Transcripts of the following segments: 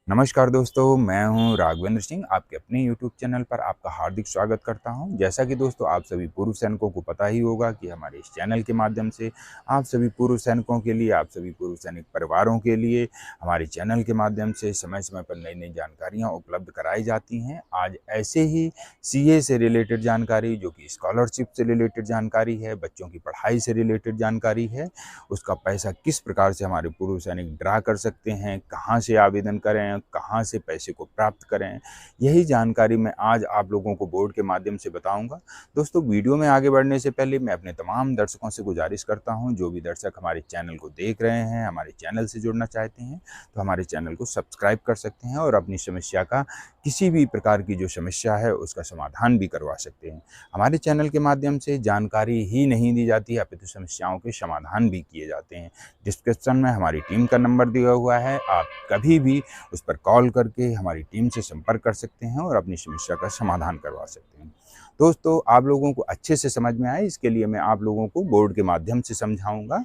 नमस्कार दोस्तों, मैं हूं राघवेंद्र सिंह। आपके अपने यूट्यूब चैनल पर आपका हार्दिक स्वागत करता हूं। जैसा कि दोस्तों आप सभी पूर्व सैनिकों को पता ही होगा कि हमारे इस चैनल के माध्यम से आप सभी पूर्व सैनिकों के लिए, आप सभी पूर्व सैनिक परिवारों के लिए हमारे चैनल के माध्यम से समय-समय पर नई-नई जानकारियां उपलब्ध कराई जाती हैं। आज ऐसे ही सीए से रिलेटेड जानकारी, जो कि स्कॉलरशिप से रिलेटेड जानकारी है, बच्चों की पढ़ाई से रिलेटेड जानकारी है, उसका पैसा किस प्रकार से हमारे पूर्व सैनिक ड्रा कर सकते हैं, कहाँ से आवेदन करें, कहाँ से पैसे को प्राप्त करें, यही जानकारी मैं आज आप लोगों को बोर्ड के माध्यम से बताऊंगा। दोस्तों, वीडियो में आगे बढ़ने से पहले मैं अपने तमाम दर्शकों से गुजारिश करता हूं, जो भी दर्शक हमारे चैनल को देख रहे हैं, हमारे चैनल से जुड़ना चाहते हैं, तो हमारे चैनल को सब्सक्राइब कर सकते हैं और अपनी समस्या का, किसी भी प्रकार की जो समस्या है उसका समाधान भी करवा सकते हैं। हमारे चैनल के माध्यम से जानकारी ही नहीं दी जाती है, अपितु समस्याओं के समाधान भी किए जाते हैं। डिस्क्रिप्शन में हमारी टीम का नंबर दिया हुआ है, आप कभी भी उस पर कॉल करके हमारी टीम से संपर्क कर सकते हैं और अपनी समस्या का समाधान करवा सकते हैं। दोस्तों, आप लोगों को अच्छे से समझ में आए, इसके लिए मैं आप लोगों को बोर्ड के माध्यम से समझाऊंगा,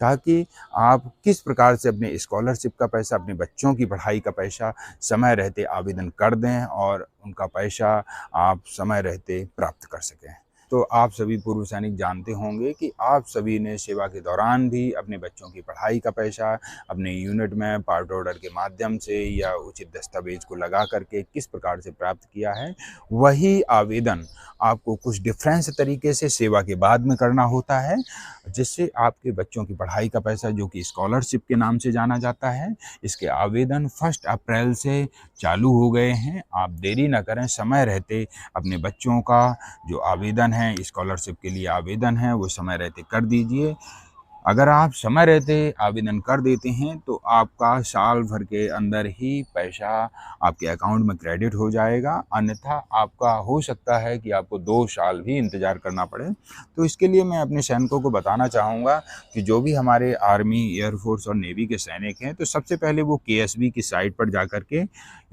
ताकि आप किस प्रकार से अपने स्कॉलरशिप का पैसा, अपने बच्चों की पढ़ाई का पैसा समय रहते आवेदन कर दें और उनका पैसा आप समय रहते प्राप्त कर सकें। तो आप सभी पूर्व सैनिक जानते होंगे कि आप सभी ने सेवा के दौरान भी अपने बच्चों की पढ़ाई का पैसा अपने यूनिट में पार्ट ऑर्डर के माध्यम से या उचित दस्तावेज को लगा करके किस प्रकार से प्राप्त किया है। वही आवेदन आपको कुछ डिफरेंस तरीके से सेवा के बाद में करना होता है, जिससे आपके बच्चों की पढ़ाई का पैसा, जो कि स्कॉलरशिप के नाम से जाना जाता है, इसके आवेदन 1 अप्रैल से चालू हो गए हैं। आप देरी न करें, समय रहते अपने बच्चों का जो आवेदन है, स्कॉलरशिप के लिए आवेदन है, वो समय रहते कर दीजिए। अगर आप समय रहते आवेदन कर देते हैं तो आपका साल भर के अंदर ही पैसा आपके अकाउंट में क्रेडिट हो जाएगा, अन्यथा आपका हो सकता है कि आपको 2 साल भी इंतज़ार करना पड़े। तो इसके लिए मैं अपने सैनिकों को बताना चाहूँगा कि जो भी हमारे आर्मी, एयरफोर्स और नेवी के सैनिक हैं, तो सबसे पहले वो केएसबी की साइट पर जा कर के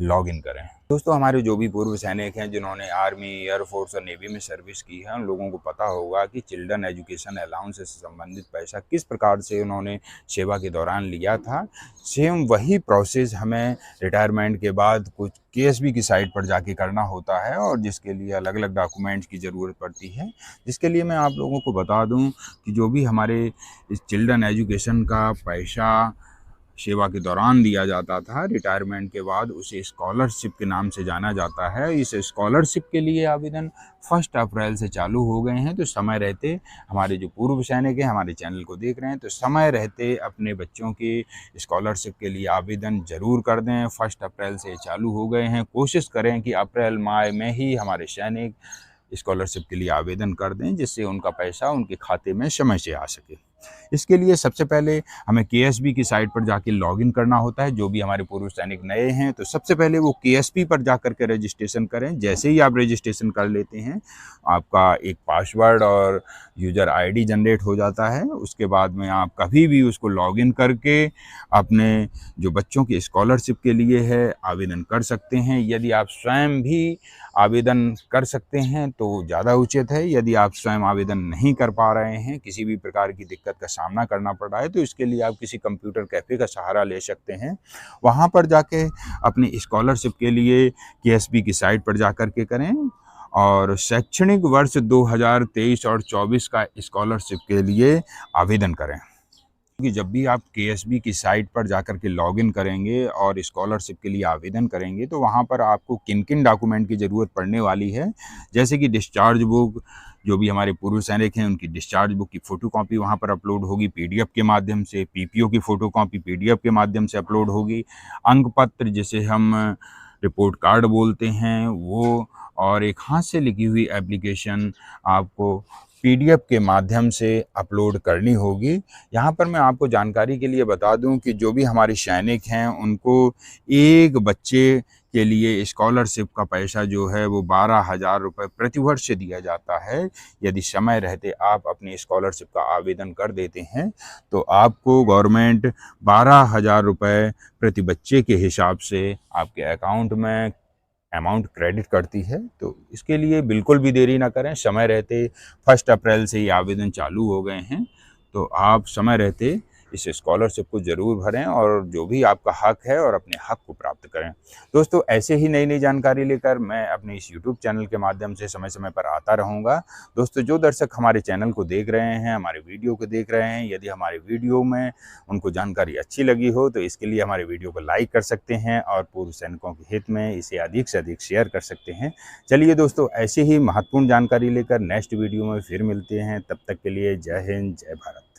लॉगिन करें। दोस्तों, हमारे जो भी पूर्व सैनिक हैं जिन्होंने आर्मी, एयरफोर्स और नेवी में सर्विस की है, उन लोगों को पता होगा कि चिल्ड्रन एजुकेशन अलाउंस से संबंधित पैसा किस प्रकार से उन्होंने सेवा के दौरान लिया था। सेम वही प्रोसेस हमें रिटायरमेंट के बाद कुछ केएसबी की साइट पर जाके करना होता है, और जिसके लिए अलग अलग डॉक्यूमेंट्स की ज़रूरत पड़ती है। जिसके लिए मैं आप लोगों को बता दूं कि जो भी हमारे इस चिल्ड्रन एजुकेशन का पैसा सेवा के दौरान दिया जाता था, रिटायरमेंट के बाद उसे स्कॉलरशिप के नाम से जाना जाता है। इस स्कॉलरशिप के लिए आवेदन 1 अप्रैल से चालू हो गए हैं। तो समय रहते हमारे जो पूर्व सैनिक हैं, हमारे चैनल को देख रहे हैं, तो समय रहते अपने बच्चों की स्कॉलरशिप के लिए आवेदन ज़रूर कर दें। 1 अप्रैल से चालू हो गए हैं। कोशिश करें कि अप्रैल माह में ही हमारे सैनिक स्कॉलरशिप के लिए आवेदन कर दें, जिससे उनका पैसा उनके खाते में समय से आ सके। इसके लिए सबसे पहले हमें केएसबी की साइट पर जाके लॉगिन करना होता है। जो भी हमारे पूर्व सैनिक नए हैं, तो सबसे पहले वो केएसपी पर जाकर के रजिस्ट्रेशन करें। जैसे ही आप रजिस्ट्रेशन कर लेते हैं, आपका एक पासवर्ड और यूज़र आईडी जनरेट हो जाता है। उसके बाद में आप कभी भी उसको लॉगिन करके अपने जो बच्चों की स्कॉलरशिप के लिए है आवेदन कर सकते हैं। यदि आप स्वयं भी आवेदन कर सकते हैं तो ज़्यादा उचित है। यदि आप स्वयं आवेदन नहीं कर पा रहे हैं, किसी भी प्रकार की दिक्कत का सामना करना पड़ रहा है, तो इसके लिए आप किसी कंप्यूटर कैफ़े का सहारा ले सकते हैं। वहाँ पर जाके अपनी स्कॉलरशिप के लिए केएसबी की साइट पर जाकर के करें, और शैक्षणिक वर्ष 2023 और 24 का स्कॉलरशिप के लिए आवेदन करें। कि जब भी आप केएसबी की साइट पर जाकर के लॉगिन करेंगे और स्कॉलरशिप के लिए आवेदन करेंगे, तो वहाँ पर आपको किन-किन डॉक्यूमेंट की ज़रूरत पड़ने वाली है। जैसे कि डिस्चार्ज बुक, जो भी हमारे पूर्व सैनिक हैं उनकी डिस्चार्ज बुक की फ़ोटोकॉपी वहाँ पर अपलोड होगी पीडीएफ के माध्यम से। पीपीओ की फ़ोटोकॉपी पीडीएफ के माध्यम से अपलोड होगी। अंक पत्र, जिसे हम रिपोर्ट कार्ड बोलते हैं, वो, और एक हाथ से लिखी हुई एप्लीकेशन आपको पीडीएफ के माध्यम से अपलोड करनी होगी। यहाँ पर मैं आपको जानकारी के लिए बता दूं कि जो भी हमारे सैनिक हैं, उनको एक बच्चे के लिए स्कॉलरशिप का पैसा जो है वो 12,000 रुपये प्रतिवर्ष दिया जाता है। यदि समय रहते आप अपनी स्कॉलरशिप का आवेदन कर देते हैं, तो आपको गवर्नमेंट 12,000 रुपये प्रति बच्चे के हिसाब से आपके अकाउंट में अमाउंट क्रेडिट करती है। तो इसके लिए बिल्कुल भी देरी ना करें। समय रहते 1 अप्रैल से ही आवेदन चालू हो गए हैं, तो आप समय रहते इस स्कॉलरशिप को ज़रूर भरें और जो भी आपका हक है और अपने हक को प्राप्त करें। दोस्तों ऐसे ही नई-नई जानकारी लेकर मैं अपने इस यूट्यूब चैनल के माध्यम से समय-समय पर आता रहूँगा। दोस्तों जो दर्शक हमारे चैनल को देख रहे हैं, हमारे वीडियो को देख रहे हैं, यदि हमारे वीडियो में उनको जानकारी अच्छी लगी हो तो इसके लिए हमारे वीडियो को लाइक कर सकते हैं और पूर्व सैनिकों के हित में इसे अधिक से अधिक शेयर कर सकते हैं। चलिए दोस्तों ऐसे ही महत्वपूर्ण जानकारी लेकर नेक्स्ट वीडियो में फिर मिलते हैं। तब तक के लिए जय हिंद, जय भारत।